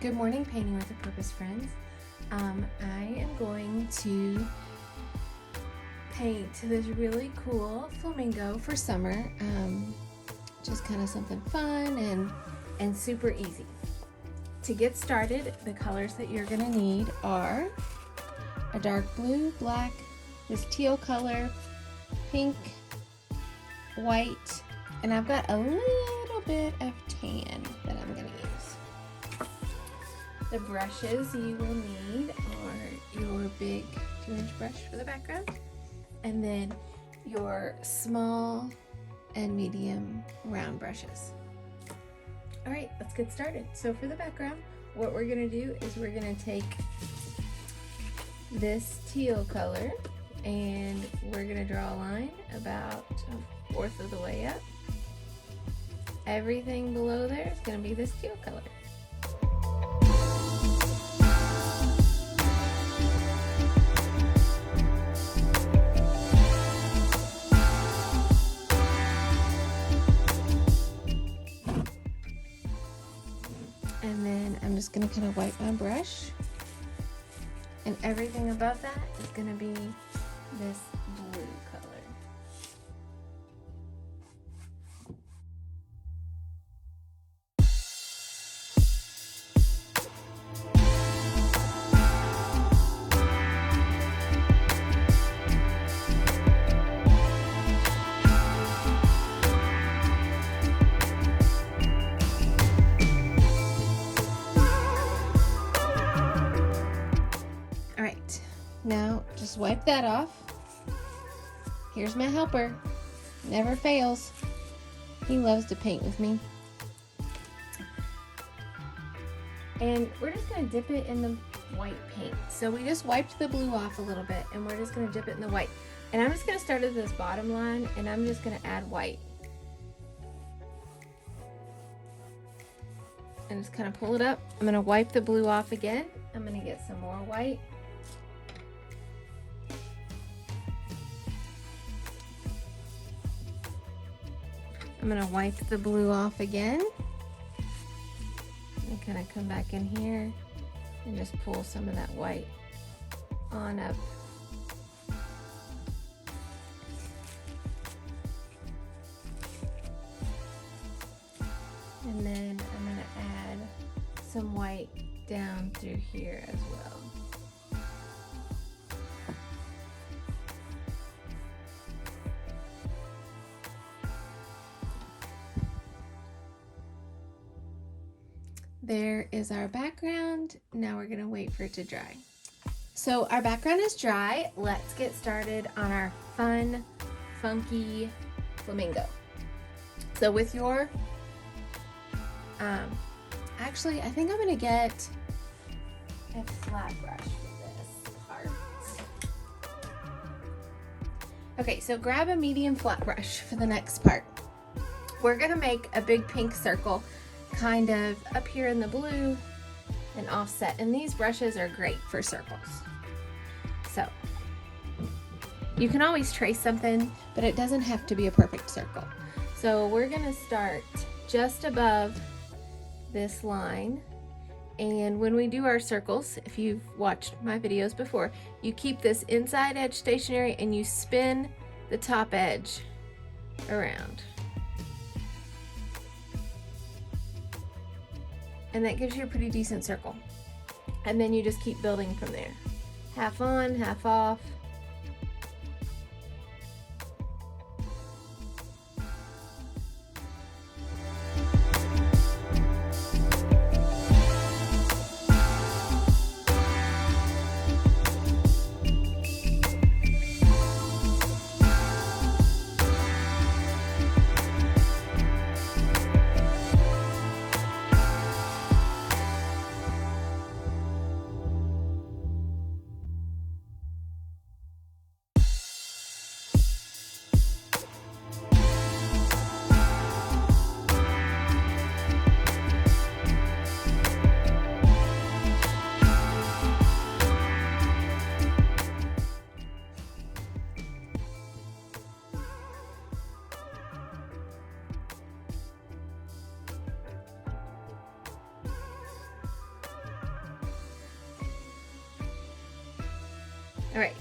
Good morning, Painting with a Purpose friends. I am going to paint this really cool flamingo for summer. Just kind of something fun and super easy. To get started, the colors that you're going to need are a dark blue, black, this teal color, pink, white, and I've got a little bit of tan that I'm going to use. The brushes you will need are your big 2-inch brush for the background, and then your small and medium round brushes. All right, let's get started. So for the background, what we're gonna do is we're gonna take this teal color and we're gonna draw a line about 1/4 of the way up. Everything below there is gonna be this teal color. And then I'm just going to kind of wipe my brush, and everything above that is going to be this blue color. Alright, now just wipe that off. Here's my helper. Never fails. He loves to paint with me. And we're just going to dip it in the white paint. So we just wiped the blue off a little bit and we're just going to dip it in the white. And I'm just going to start at this bottom line and I'm just going to add white. And just kind of pull it up. I'm going to wipe the blue off again. I'm going to get some more white. I'm going to wipe the blue off again and kind of come back in here and just pull some of that white on up. And then I'm going to add some white down through here as well. There is our background. Now we're gonna wait for it to dry. So our background is dry. Let's get started on our fun, funky flamingo. So with your, actually I think I'm gonna get a flat brush for this part. Okay, so grab a medium flat brush for the next part. We're gonna make a big pink circle kind of up here in the blue and offset, and these brushes are great for circles. So you can always trace something, but it doesn't have to be a perfect circle. So we're gonna start just above this line, and when we do our circles, if you've watched my videos before, you keep this inside edge stationary and you spin the top edge around. And that gives you a pretty decent circle. And then you just keep building from there. Half on, half off. All right,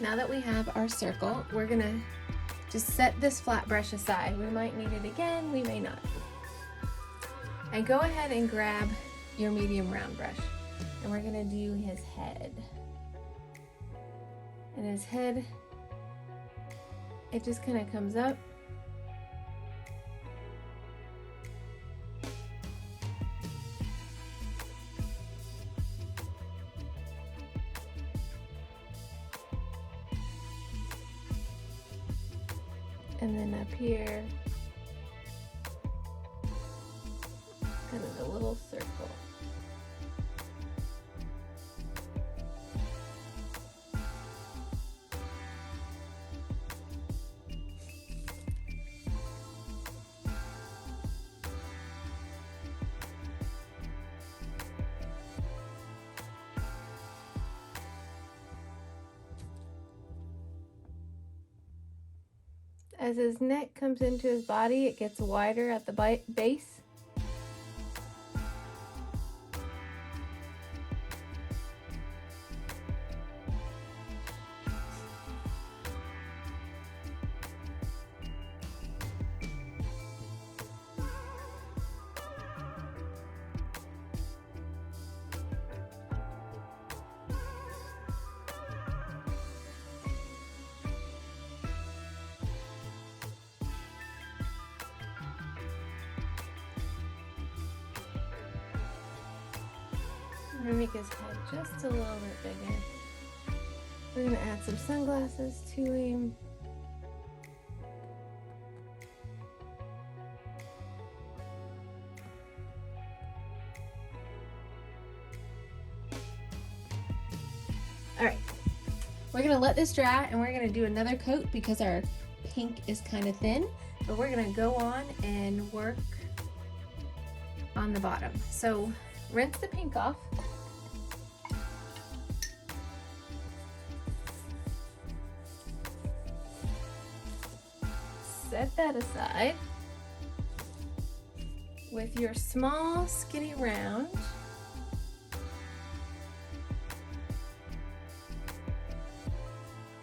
now that we have our circle, we're gonna just set this flat brush aside. We might need it again, we may not. And go ahead and grab your medium round brush. And we're gonna do his head. And his head, it just kind of comes up. And then up here, kind of a little circle. As his neck comes into his body, it gets wider at the base. I'm gonna make his head just a little bit bigger. We're gonna add some sunglasses to him. All right, we're gonna let this dry and we're gonna do another coat because our pink is kind of thin, but we're gonna go on and work on the bottom. So rinse the pink off. Set that aside. With your small skinny round,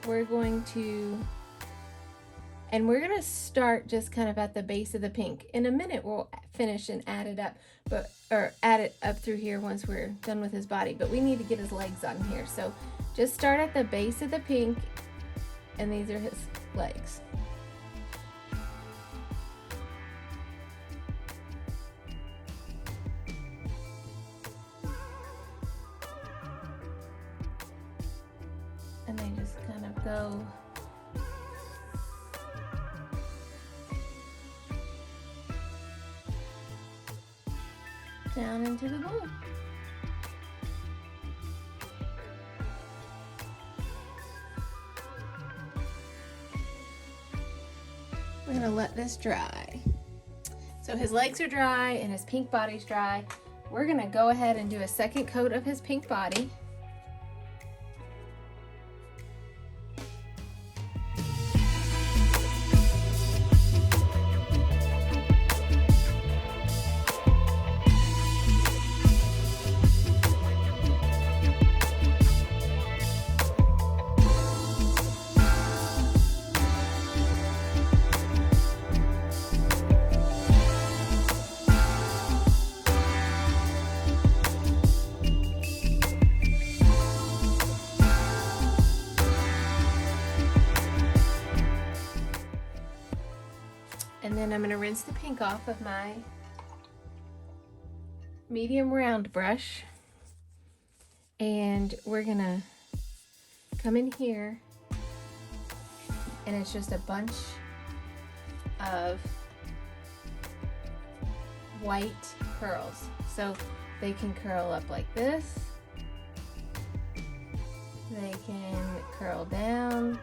we're going to start just kind of at the base of the pink. In a minute we'll finish and add it up, or add it up through here once we're done with his body, but we need to get his legs on here. So just start at the base of the pink, and these are his legs. And they just kind of go down into the bowl. We're gonna let this dry. So his legs are dry and his pink body's dry. We're gonna go ahead and do a second coat of his pink body. And then I'm going to rinse the pink off of my medium round brush. And we're going to come in here, and it's just a bunch of white curls. So they can curl up like this. They can curl down.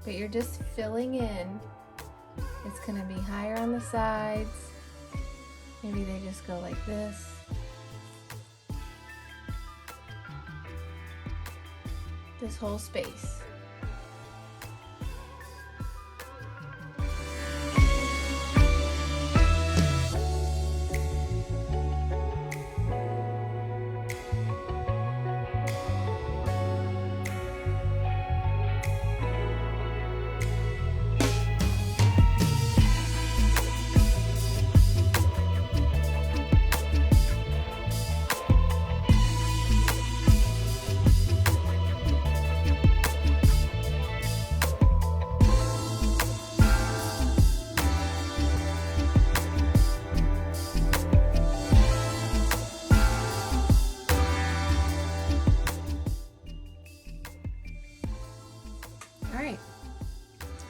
But you're just filling in. It's going to be higher on the sides. Maybe they just go like this. This whole space.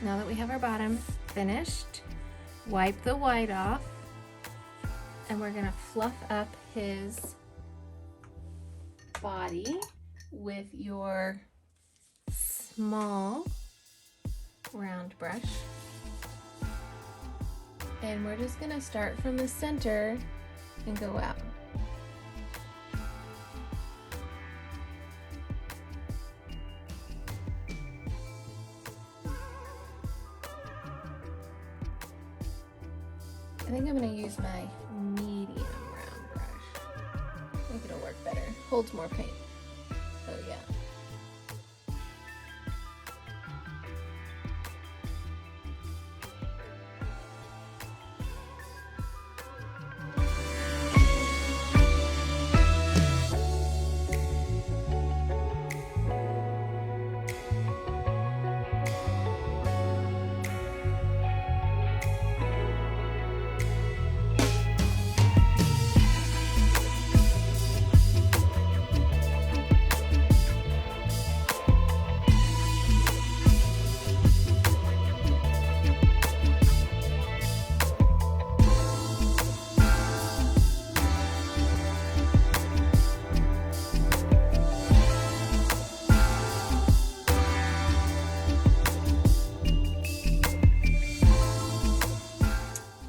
Now that we have our bottom finished, wipe the white off, and we're gonna fluff up his body with your small round brush. And we're just gonna start from the center and go out. I think I'm gonna use my medium round brush. I think it'll work better. Holds more paint. So yeah.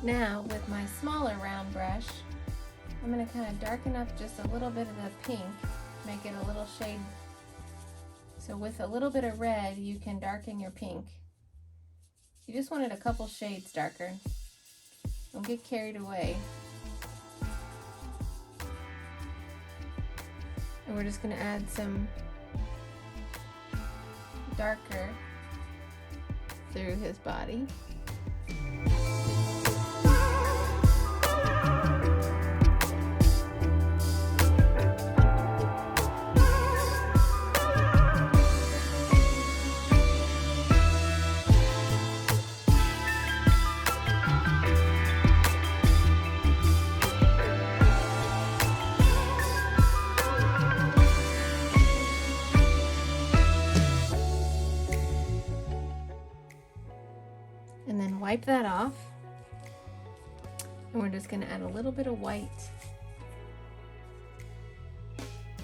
Now with my smaller round brush, I'm going to kind of darken up just a little bit of the pink, make it a little shade. So with a little bit of red, you can darken your pink. You just want it a couple shades darker. Don't get carried away. And we're just going to add some darker through his body. And then wipe that off. And we're just going to add a little bit of white.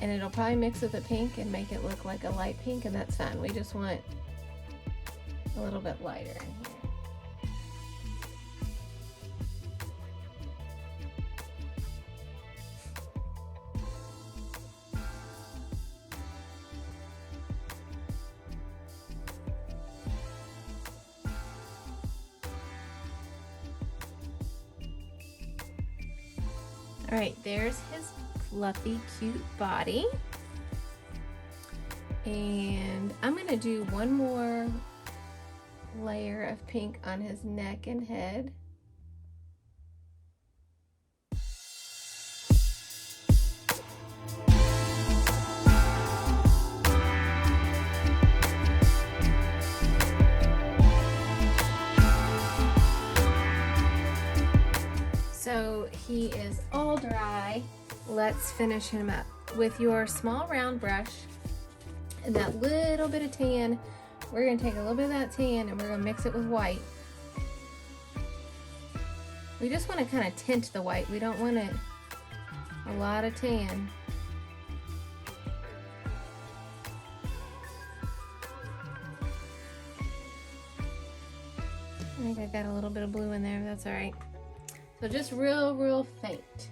And it'll probably mix with the pink and make it look like a light pink, and that's fine. We just want a little bit lighter in here. All right, there's his fluffy, cute body. And I'm gonna do one more layer of pink on his neck and head. So he is all dry. Let's finish him up. With your small round brush and that little bit of tan, we're gonna take a little bit of that tan and we're gonna mix it with white. We just wanna kind of tint the white. We don't want it a lot of tan. I think I got a little bit of blue in there, that's all right. So just real faint.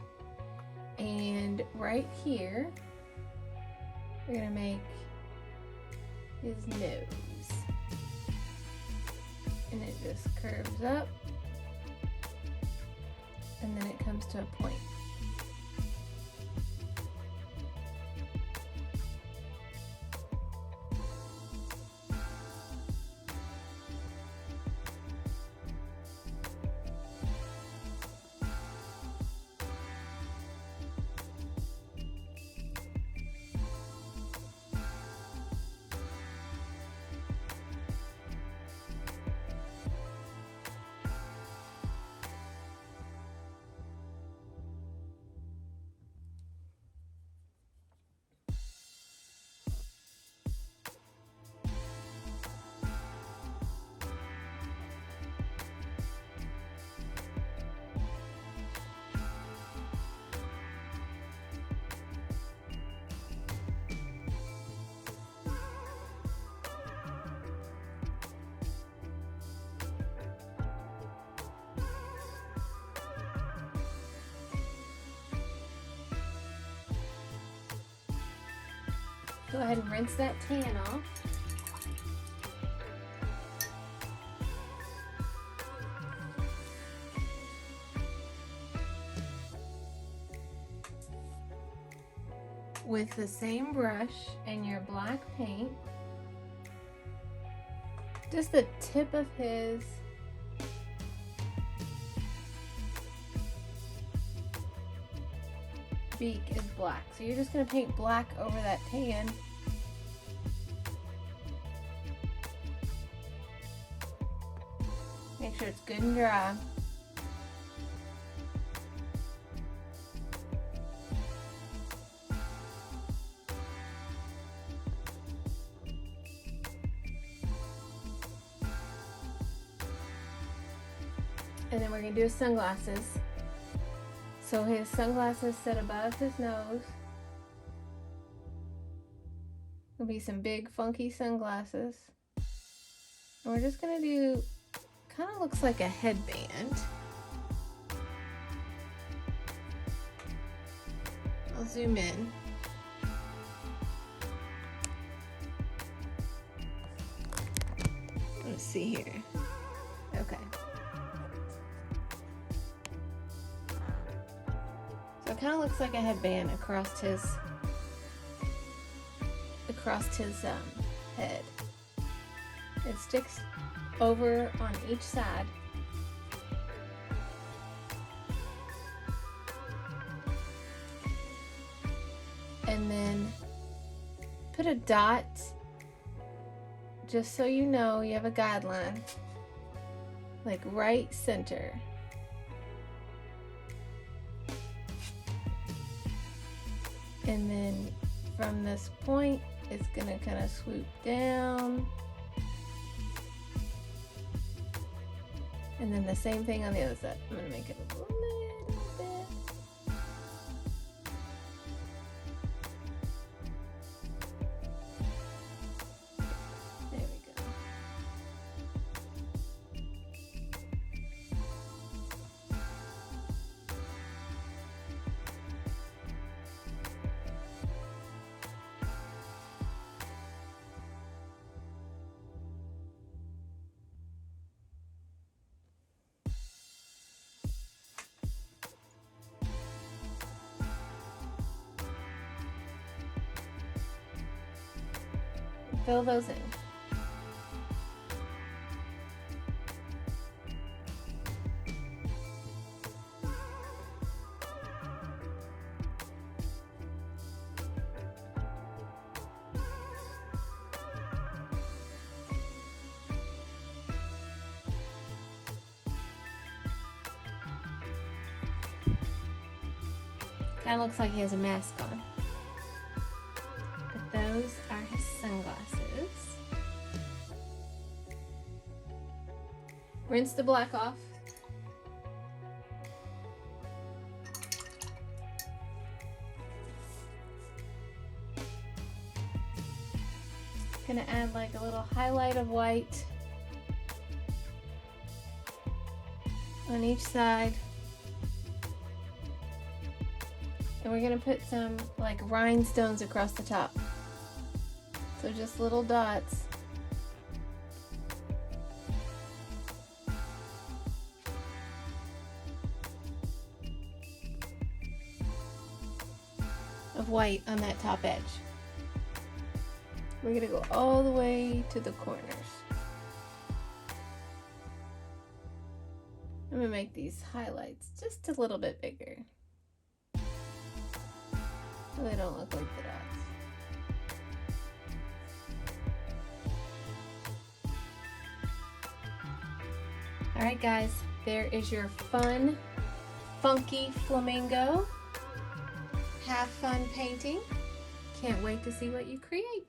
And right here, we're gonna make his nose. And it just curves up. And then it comes to a point. Go ahead and rinse that tan off. With the same brush and your black paint, just the tip of his beak is black. So you're just going to paint black over that tan. Make sure it's good and dry. And then we're going to do his sunglasses. So his sunglasses sit above his nose. There'll be some big funky sunglasses. And we're just going to do, kind of looks like a headband. I'll zoom in. Let's see here. Okay. So it kind of looks like a headband across his head. It sticks over on each side. And then put a dot, just so you know you have a guideline, like right center. And then from this point, it's gonna kind of swoop down. And then the same thing on the other side. I'm gonna make it a little bit. There we go. Fill those in. Kind of looks like he has a mask on. But those are his sunglasses. Rinse the black off. Gonna add like a little highlight of white on each side. And we're gonna put some like rhinestones across the top. So just little dots. Of white on that top edge. We're gonna go all the way to the corners. I'm gonna make these highlights just a little bit bigger, so they don't look like the dots. Alright guys, there is your fun, funky flamingo. Have fun painting. Can't wait to see what you create.